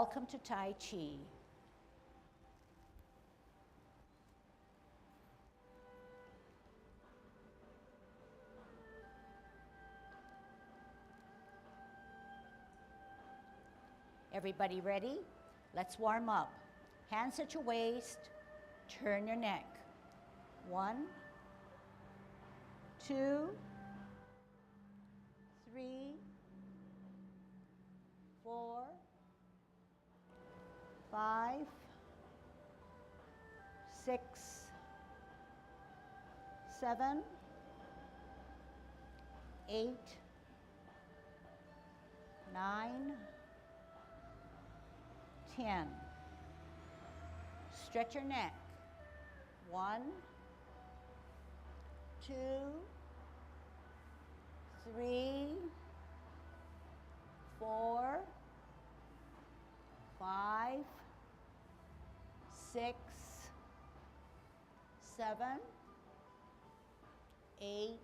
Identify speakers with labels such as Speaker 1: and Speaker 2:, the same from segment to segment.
Speaker 1: Welcome to Tai Chi. Everybody ready? Let's warm up. Hands at your waist, turn your neck. 1, 2, 3, 4, 5, 6, 7, 8, 9, 10. Stretch your neck. 1, 2, 3, 4, 5, 6, 7, 8,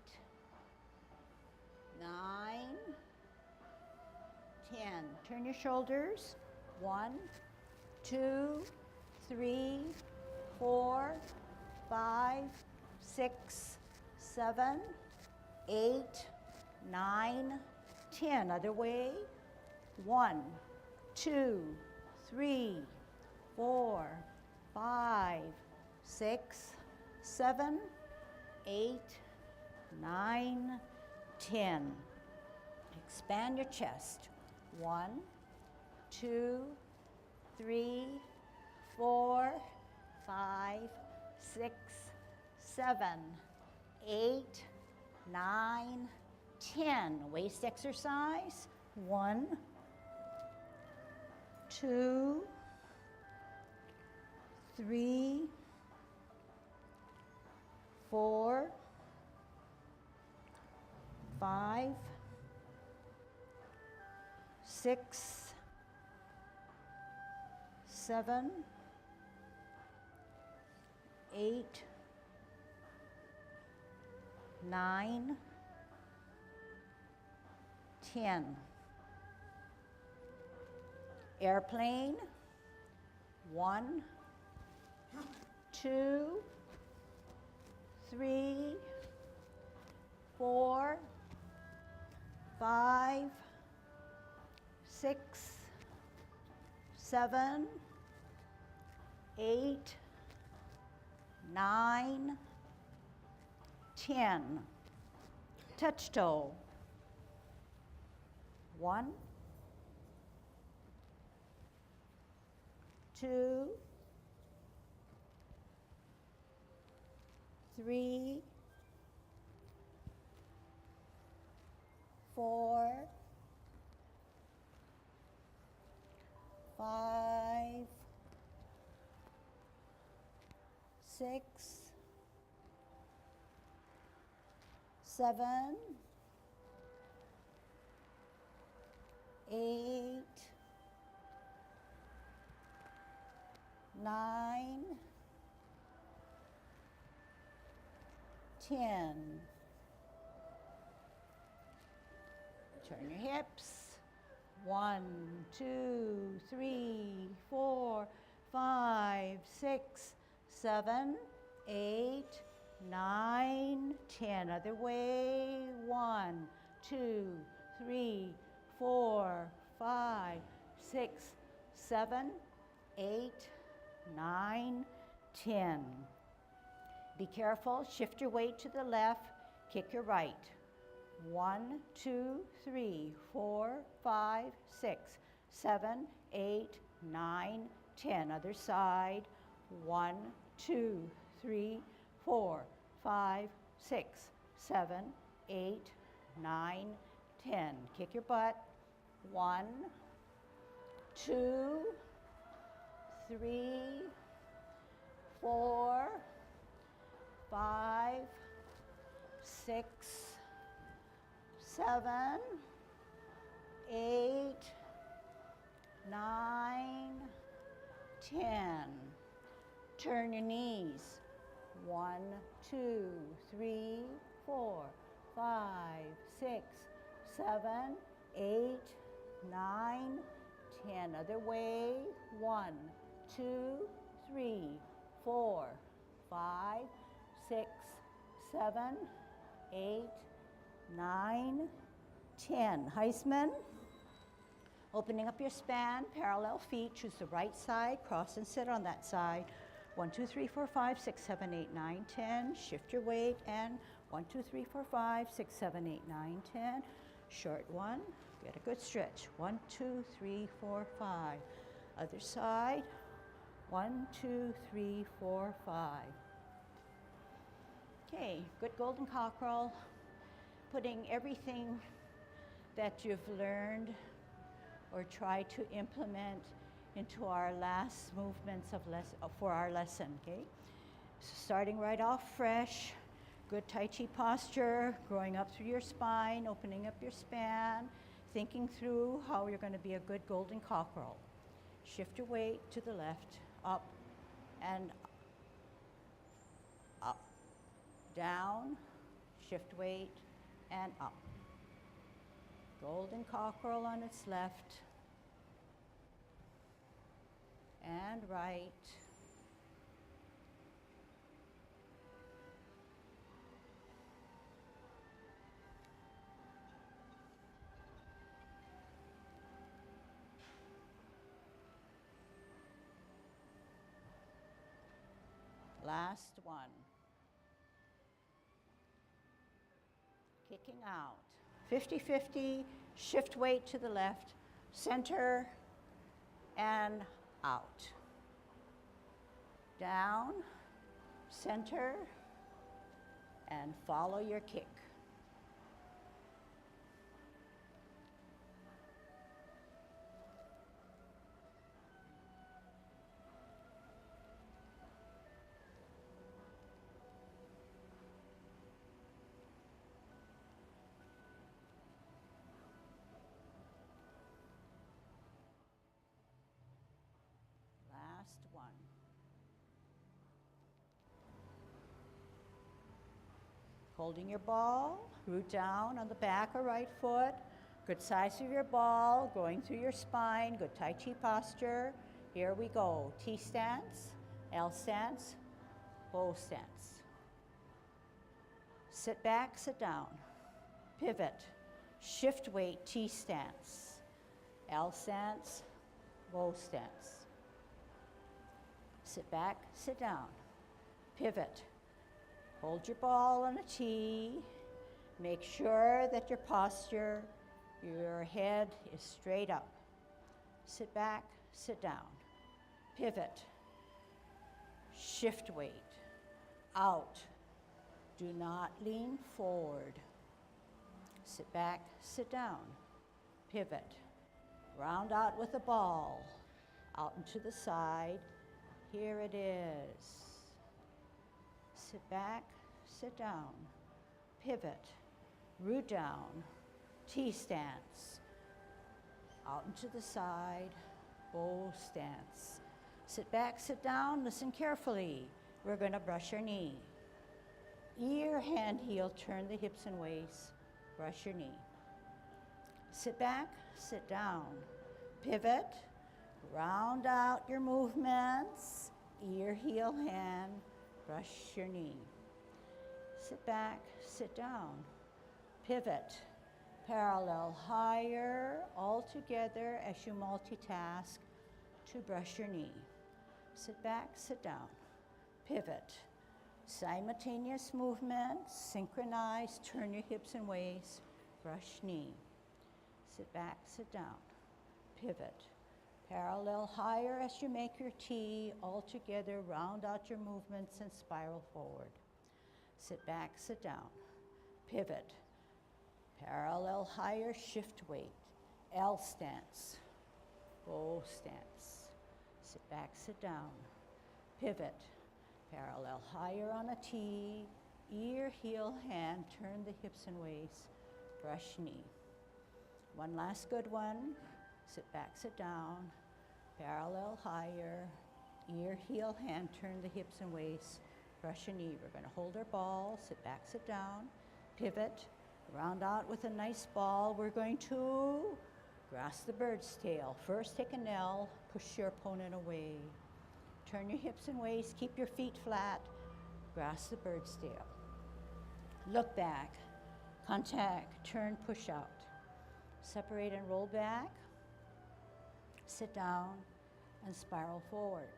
Speaker 1: 9, 10. Turn your shoulders. 1, 2, 3, 4, 5, 6, 7, 8, 9, 10. Other way. 1, 2, 3, 4, 5, 6, 7, 8, 9, 10. Expand your chest. 1, 2, 3, 4, 5, 6, 7, 8, 9, 10. Waist exercise. 1, 2, 3, 4, 5, 6, 7, 8, 9, 10. Airplane. 1, 2, 3, 4, 5, 6, 7, 8, 9, 10. Touch toe. 1, 2, 3, 4, 5, 6, 7, 8, 9, 10. Turn your hips. 1, 2, 3, 4, 5, 6, 7, 8, 9, 10. Other way. 1, 2, 3, 4, 5, 6, 7, 8, 9, 10. Be careful. Shift your weight to the left. Kick your right. 1, 2, 3, 4, 5, 6, 7, 8, 9, 10. Other side. 1, 2, 3, 4, 5, 6, 7, 8, 9, 10. Kick your butt. 1, 2, 3, 4, 5, 6, 7, 8, 9, 10. Turn your knees. 1, 2, 3, 4, 5, 6, 7, 8, 9, 10. Other way. 1, 2, 3, 4, 5, 6, 7, 8, 9, 10. Heisman. Opening up your span, parallel feet, choose the right side, cross and sit on that side. 1, 2, 3, 4, 5, 6, 7, 8, 9, 10. Shift your weight and 1, 2, 3, 4, 5, 6, 7, 8, 9, 10. Short one, get a good stretch. 1, 2, 3, 4, 5. Other side, 1, 2, 3, 4, 5. Okay, good golden cockerel. Putting everything that you've learned or try to implement into our last movements for our lesson, okay? So starting right off fresh, good Tai Chi posture, growing up through your spine, opening up your span, thinking through how you're going to be a good golden cockerel. Shift your weight to the left, up and up, down, shift weight and up. Golden cockerel on its left and right. Last one. Kicking out. 50-50, shift weight to the left, center, and out. Down, center, and follow your kick. Last one. Holding your ball, root down on the back or right foot. Good size of your ball, going through your spine, good Tai Chi posture. Here we go. T stance, L stance, bow stance. Sit back, sit down. Pivot, shift weight, T stance, L stance, bow stance. Sit back, sit down. Pivot. Hold your ball on a T. Make sure that your posture, your head is straight up. Sit back, sit down. Pivot. Shift weight. Out. Do not lean forward. Sit back, sit down. Pivot. Round out with the ball. Out and to the side. Here it is. Sit back, sit down. Pivot. Root down. T stance. Out and to the side. Bow stance. Sit back, sit down. Listen carefully. We're going to brush your knee. Ear, hand, heel, turn the hips and waist. Brush your knee. Sit back, sit down. Pivot. Round out your movements. Ear, heel, hand. Brush your knee. Sit back, sit down. Pivot. Parallel higher, all together as you multitask to brush your knee. Sit back, sit down. Pivot. Simultaneous movements, synchronize, turn your hips and waist, brush knee. Sit back, sit down. Pivot. Parallel higher as you make your T, all together, round out your movements and spiral forward. Sit back, sit down. Pivot. Parallel higher, shift weight. L stance. Bow stance. Sit back, sit down. Pivot. Parallel higher on a T. Ear, heel, hand, turn the hips and waist. Brush knee. One last good one. Sit back, sit down. Parallel higher. Ear, heel, hand, turn the hips and waist. Brush your knee. We're going to hold our ball. Sit back, sit down. Pivot. Round out with a nice ball. We're going to Grasp the bird's tail. First, take an L, push your opponent away. Turn your hips and waist, keep your feet flat. Grasp the bird's tail. Look back, contact, turn, push out. Separate and roll back. Sit down and spiral forward.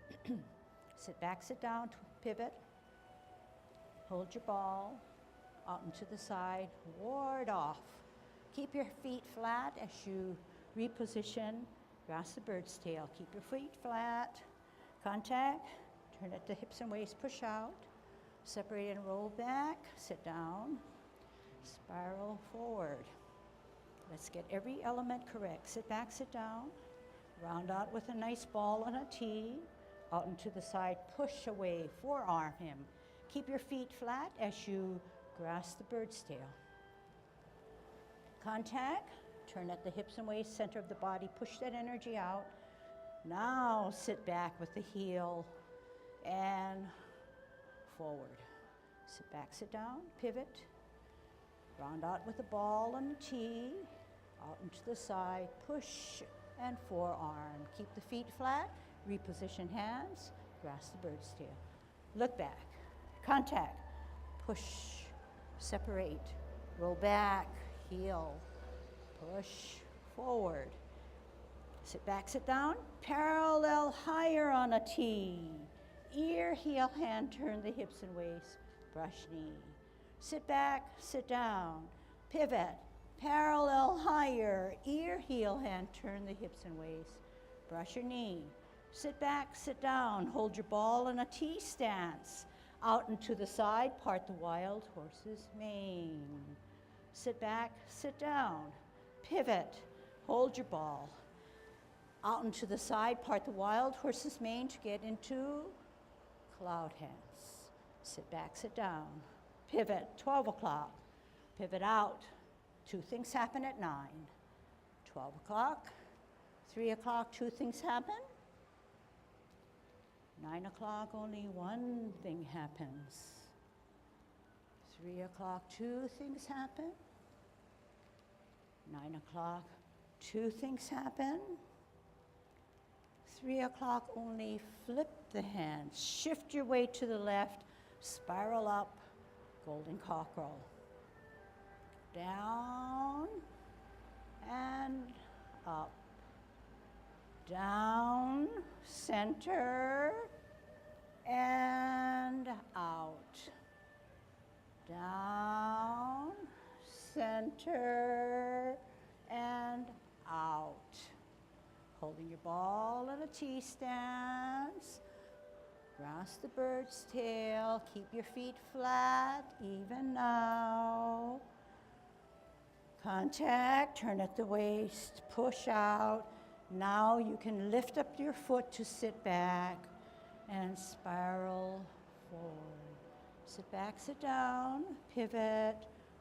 Speaker 1: Sit back, sit down, pivot. Hold your ball out and to the side, ward off. Keep your feet flat as you reposition. Grasp the bird's tail. Keep your feet flat. Contact. Turn at the hips and waist. Push out. Separate and roll back. Sit down. Spiral forward. Let's get every element correct. Sit back, sit down. Round out with a nice ball on a tee. Out and to the side. Push away. Forearm him. Keep your feet flat as you grasp the bird's tail. Contact. Turn at the hips and waist, center of the body. Push that energy out. Now sit back with the heel and forward. Sit back, sit down, pivot. Round out with the ball on the tee. Out and to the side. Push and forearm. Keep the feet flat. Reposition hands. Grasp the bird's tail. Look back. Contact. Push. Separate. Roll back. Heel. Push forward. Sit back, sit down. Parallel higher on a tee. Ear, heel, hand, turn the hips and waist. Brush knee. Sit back, sit down. Pivot. Parallel higher. Ear, heel, hand, turn the hips and waist. Brush your knee. Sit back, sit down. Hold your ball in a T stance. Out and to the side, part the wild horse's mane. Sit back, sit down. Pivot, hold your ball. Out and to the side, part the wild horse's mane to get into cloud hands. Sit back, sit down. Pivot, 12 o'clock. Pivot out. Two things happen at 9. 12 o'clock, 3 o'clock, two things happen. 9 o'clock, only one thing happens. 3 o'clock, two things happen. 9 o'clock, two things happen. 3 o'clock, only flip the hands. Shift your weight to the left, spiral up, golden cockerel. Down and up. Down, center, and out. Down, center, and out. Holding your ball in a T stance. Grasp the bird's tail. Keep your feet flat, even now. Contact, turn at the waist, push out. Now you can lift up your foot to sit back and spiral forward. Sit back, sit down, pivot,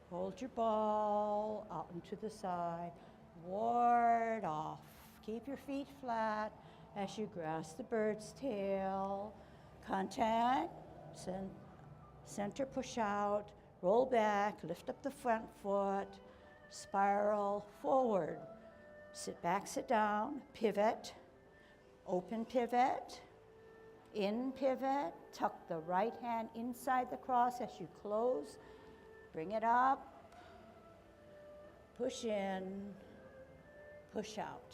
Speaker 1: hold your ball out and to the side, ward off. Keep your feet flat as you grasp the bird's tail. Contact, center, push out, roll back, lift up the front foot, spiral forward. Sit back, sit down, pivot, open pivot, in pivot, tuck the right hand inside the cross as you close, bring it up, push in, push out.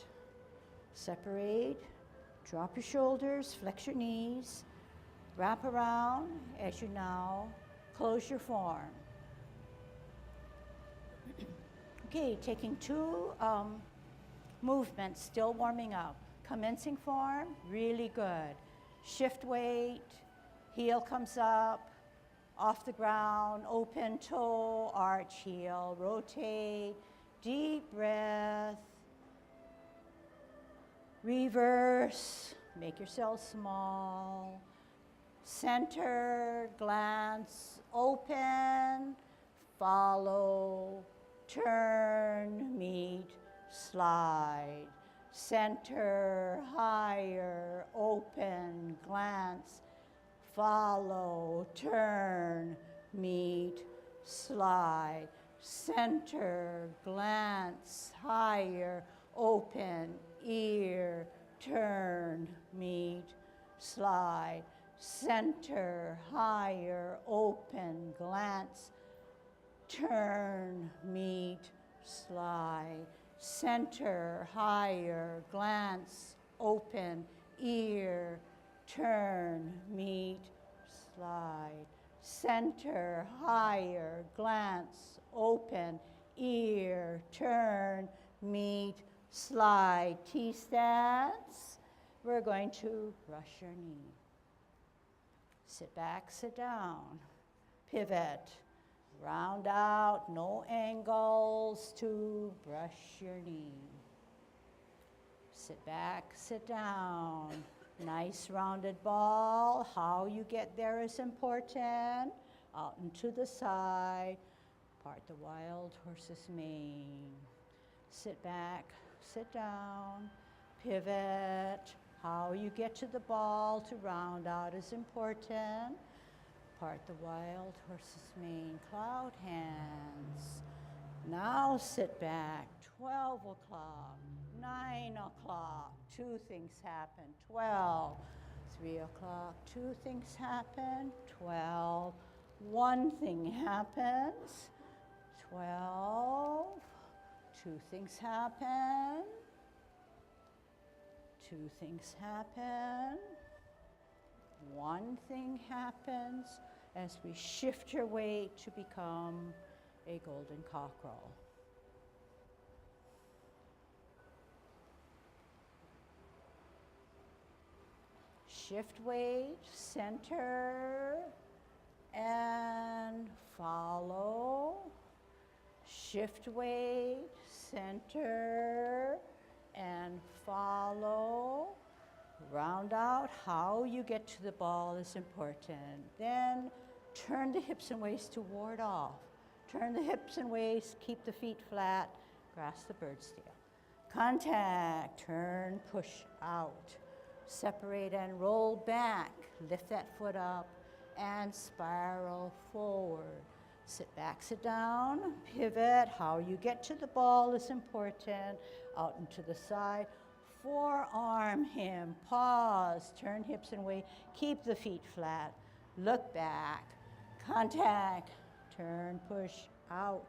Speaker 1: Separate, drop your shoulders, flex your knees, wrap around as you now close your form. Okay, taking two movements, still warming up. Commencing form, really good. Shift weight, heel comes up, off the ground, open toe, arch heel, rotate, deep breath. Reverse, make yourself small. Center, glance, open, follow, turn, meet, slide. Center, higher, open, glance, follow, turn, meet, slide. Center, glance, higher, open, ear, turn, meet, slide, center, higher, open, glance, turn, meet, slide, center, higher, glance, open, ear, turn, meet, slide, center, higher, glance, open, ear, turn, meet, slide. T-stance. We're going to brush your knee. Sit back, sit down. Pivot. Round out, no angles to brush your knee. Sit back, sit down. Nice rounded ball. How you get there is important. Out and to the side. Part the wild horse's mane. Sit back, sit down. Pivot. How you get to the ball to round out is important. Part the wild horse's mane, cloud hands. Now sit back, 12 o'clock, 9 o'clock, 2 things happen, 12, 3 o'clock, 2 things happen, 12, 1 thing happens, 12, 2 things happen, 2 things happen, 1 thing happens as we shift your weight to become a golden cockerel. Shift weight, center, and follow. Shift weight, center, and follow. Round out. How you get to the ball is important. Then turn the hips and waist to ward off. Turn the hips and waist, keep the feet flat, grasp the bird's tail. Contact, turn, push out. Separate and roll back. Lift that foot up and spiral forward. Sit back, sit down, pivot. How you get to the ball is important. Out and to the side. Forearm him, pause, turn hips and waist, keep the feet flat, look back, contact, turn, push out.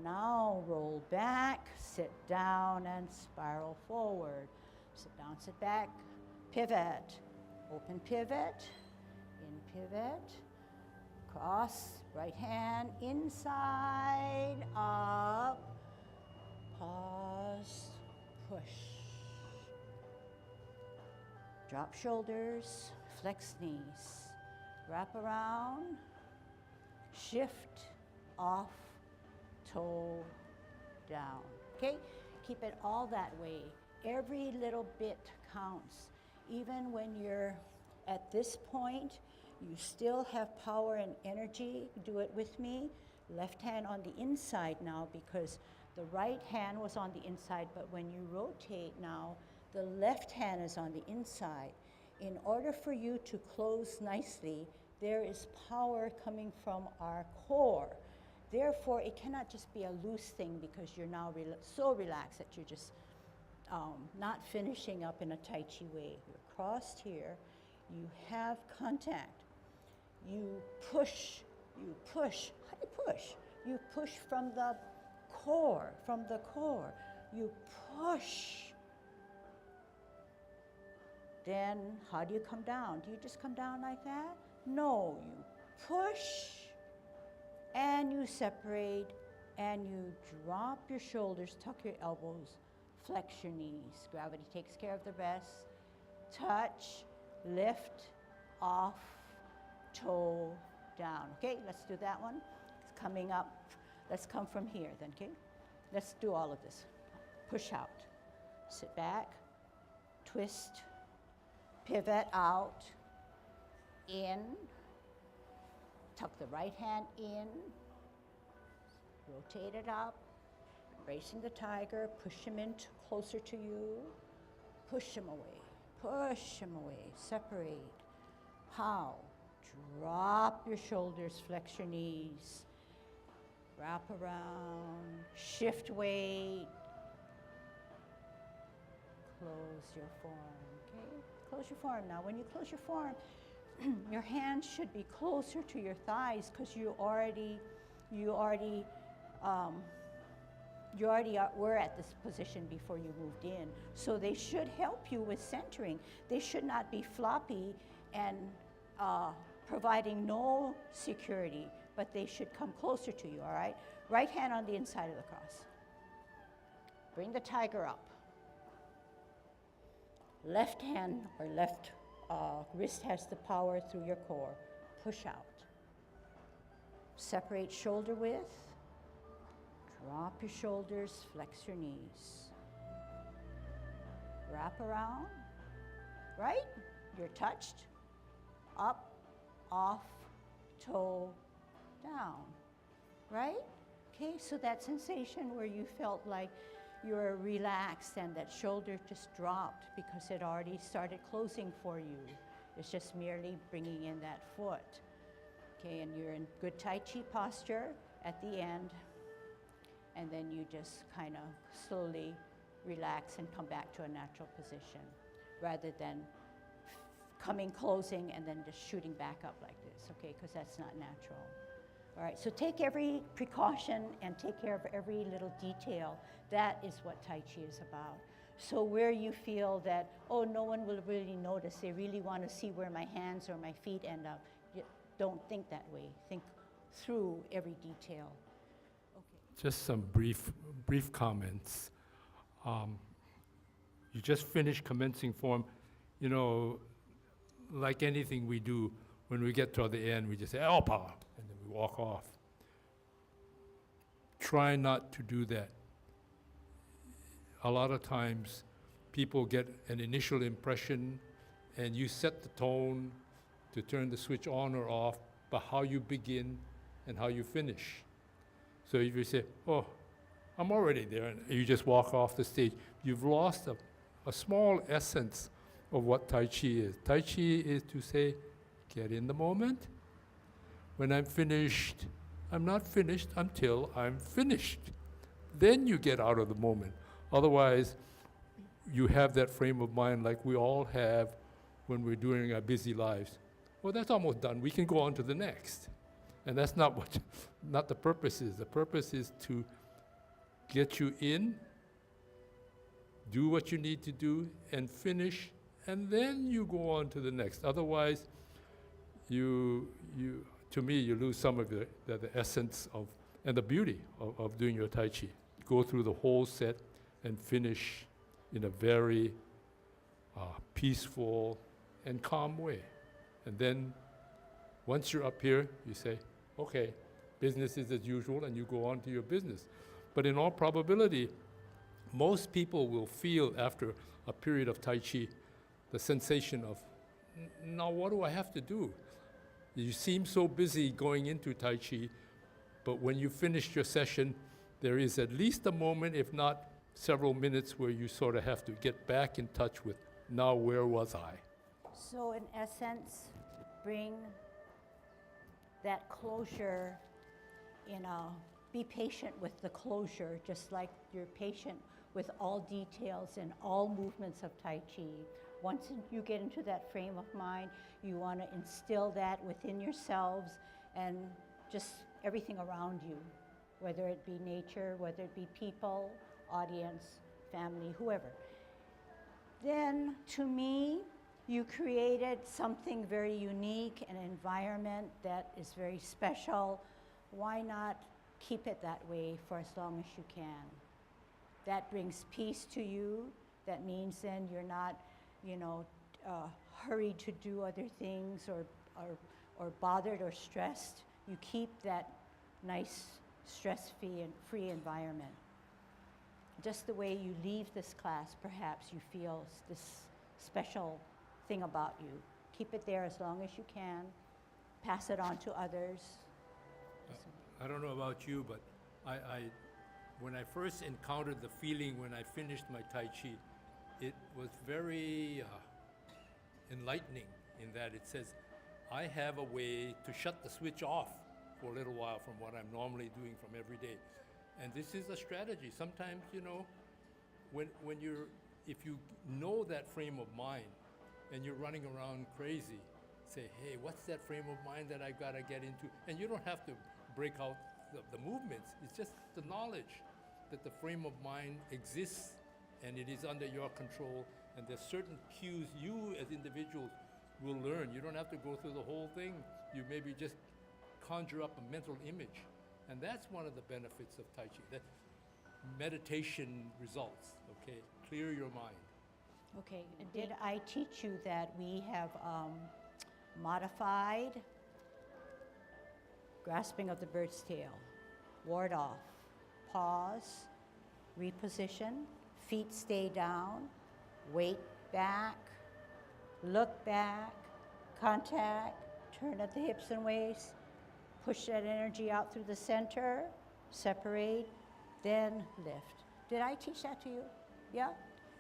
Speaker 1: Now roll back, sit down and spiral forward. Sit down, sit back, pivot, open pivot, in pivot, cross, right hand, inside, up, pause, push. Drop shoulders, flex knees, wrap around, shift, off, toe, down. Okay? Keep it all that way. Every little bit counts. Even when you're at this point, you still have power and energy. Do it with me. Left hand on the inside now because the right hand was on the inside, but when you rotate now, the left hand is on the inside. In order for you to close nicely, there is power coming from our core. Therefore, it cannot just be a loose thing because you're now so relaxed that you're just not finishing up in a Tai Chi way. You're crossed here. You have contact. You push. How do you push? You push from the core, You push. Then how do you come down? Do you just come down like that? No, you push and you separate and you drop your shoulders, tuck your elbows, flex your knees. Gravity takes care of the rest. Touch, lift, off, toe, down. Okay, let's do that one. It's coming up. Let's come from here then, okay? Let's do all of this. Push out. Sit back, twist, pivot out, in, tuck the right hand in, rotate it up, racing the tiger, push him in closer to you, push him away, separate. How? Drop your shoulders, flex your knees, wrap around, shift weight, close your form, okay? Close your form. Now, when you close your form, your hands should be closer to your thighs because you already were at this position before you moved in. So they should help you with centering. They should not be floppy and providing no security, but they should come closer to you, all right? Right hand on the inside of the cross. Bring the tiger up. Left hand or left wrist has the power through your core. Push out. Separate shoulder width. Drop your shoulders, flex your knees. Wrap around, right? You're touched. Up, off, toe, down, right? Okay, so that sensation where you felt like you were relaxed and that shoulder just dropped because it already started closing for you. It's just merely bringing in that foot. Okay, and you're in good Tai Chi posture at the end. And then you just kind of slowly relax and come back to a natural position rather than closing, and then just shooting back up like this, okay, because that's not natural. All right, so take every precaution and take care of every little detail. That is what Tai Chi is about. So where you feel that, oh, no one will really notice, they really want to see where my hands or my feet end up, don't think that way. Think through every detail.
Speaker 2: Just some brief comments. You just finished commencing form. You know, like anything we do, when we get to the end, we just say, oh, power, and then we walk off. Try not to do that. A lot of times, people get an initial impression, and you set the tone to turn the switch on or off by how you begin and how you finish. So if you say, oh, I'm already there, and you just walk off the stage, you've lost a small essence of what Tai Chi is. Tai Chi is to say, get in the moment. When I'm finished, I'm not finished until I'm finished. Then you get out of the moment. Otherwise, you have that frame of mind like we all have when we're doing our busy lives. Well, that's almost done. We can go on to the next. And that's not the purpose is. The purpose is to get you in, do what you need to do, and finish, and then you go on to the next. Otherwise, to me, you lose some of the essence of, and the beauty of doing your Tai Chi. Go through the whole set and finish in a very peaceful and calm way. And then, once you're up here, you say, okay, business is as usual, and you go on to your business. But in all probability, most people will feel after a period of Tai Chi the sensation of, now what do I have to do? You seem so busy going into Tai Chi, but when you finish your session, there is at least a moment, if not several minutes, where you sort of have to get back in touch with, now where was I?
Speaker 1: So in essence, bring that closure, be patient with the closure, just like you're patient with all details and all movements of Tai Chi. Once you get into that frame of mind, you want to instill that within yourselves and just everything around you, whether it be nature, whether it be people, audience, family, whoever. Then, to me, you created something very unique, an environment that is very special. Why not keep it that way for as long as you can? That brings peace to you. That means then you're not, hurried to do other things or bothered or stressed. You keep that nice, stress-free environment. Just the way you leave this class, perhaps you feel this special thing about you. Keep it there as long as you can. Pass it on to others.
Speaker 2: I don't know about you, but when I first encountered the feeling when I finished my Tai Chi, it was very enlightening in that it says, I have a way to shut the switch off for a little while from what I'm normally doing from every day. And this is a strategy. Sometimes, when you're if you know that frame of mind and you're running around crazy, say, hey, what's that frame of mind that I gotta get into? And you don't have to break out the movements. It's just the knowledge that the frame of mind exists and it is under your control, and there's certain cues you as individuals will learn. You don't have to go through the whole thing. You maybe just conjure up a mental image. And that's one of the benefits of Tai Chi, that meditation results, okay? Clear your mind.
Speaker 1: Okay, and did I teach you that we have modified grasping of the bird's tail, ward off, pause, reposition, feet stay down, weight back, look back, contact, turn at the hips and waist, push that energy out through the center, separate, then lift. Did I teach that to you? Yeah?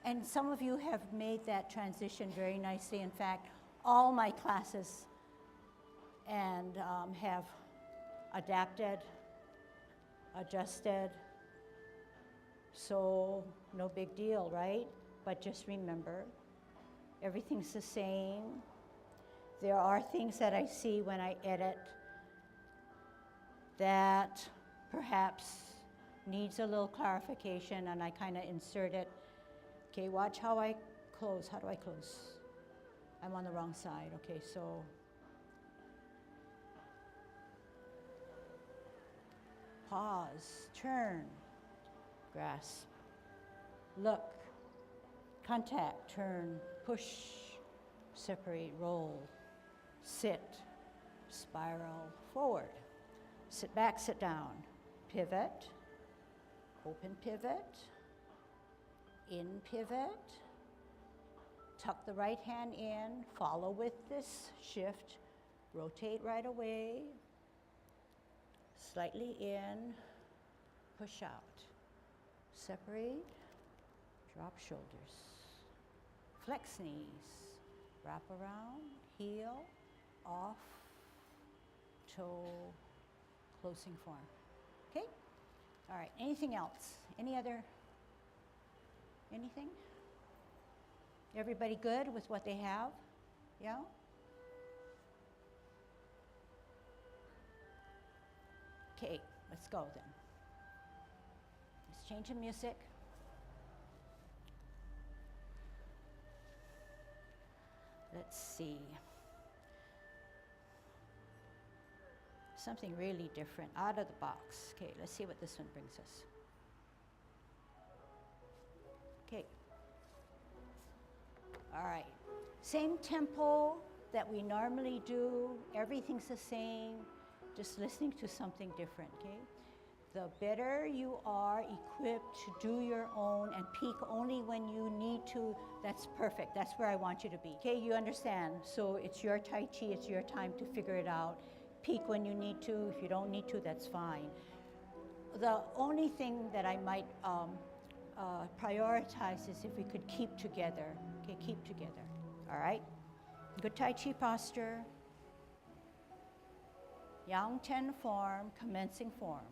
Speaker 1: And some of you have made that transition very nicely. In fact, all my classes and have adapted, adjusted, so no big deal, right? But just remember, everything's the same. There are things that I see when I edit that perhaps needs a little clarification, and I kind of insert it. Okay, watch how I close. How do I close? I'm on the wrong side. Okay, so pause, turn, grasp, look, contact, turn, push, separate, roll, sit, spiral, forward, sit back, sit down, pivot, open pivot, in pivot, tuck the right hand in, follow with this shift, rotate right away, slightly in, push out, separate, drop shoulders, flex knees, wrap around, heel, off, toe, closing form. Okay? All right, anything else? Any other, anything? Everybody good with what they have? Yeah? Okay, let's go then. Let's change the music. Let's see. Something really different, out of the box. Okay, let's see what this one brings us. Okay. All right. Same tempo that we normally do. Everything's the same. Just listening to something different, okay? The better you are equipped to do your own and peak only when you need to, that's perfect. That's where I want you to be. Okay, you understand. So it's your Tai Chi, it's your time to figure it out. Peak when you need to. If you don't need to, that's fine. The only thing that I might prioritize is if we could keep together. Okay, keep together. All right? Good Tai Chi posture. Yang Ten form, commencing form.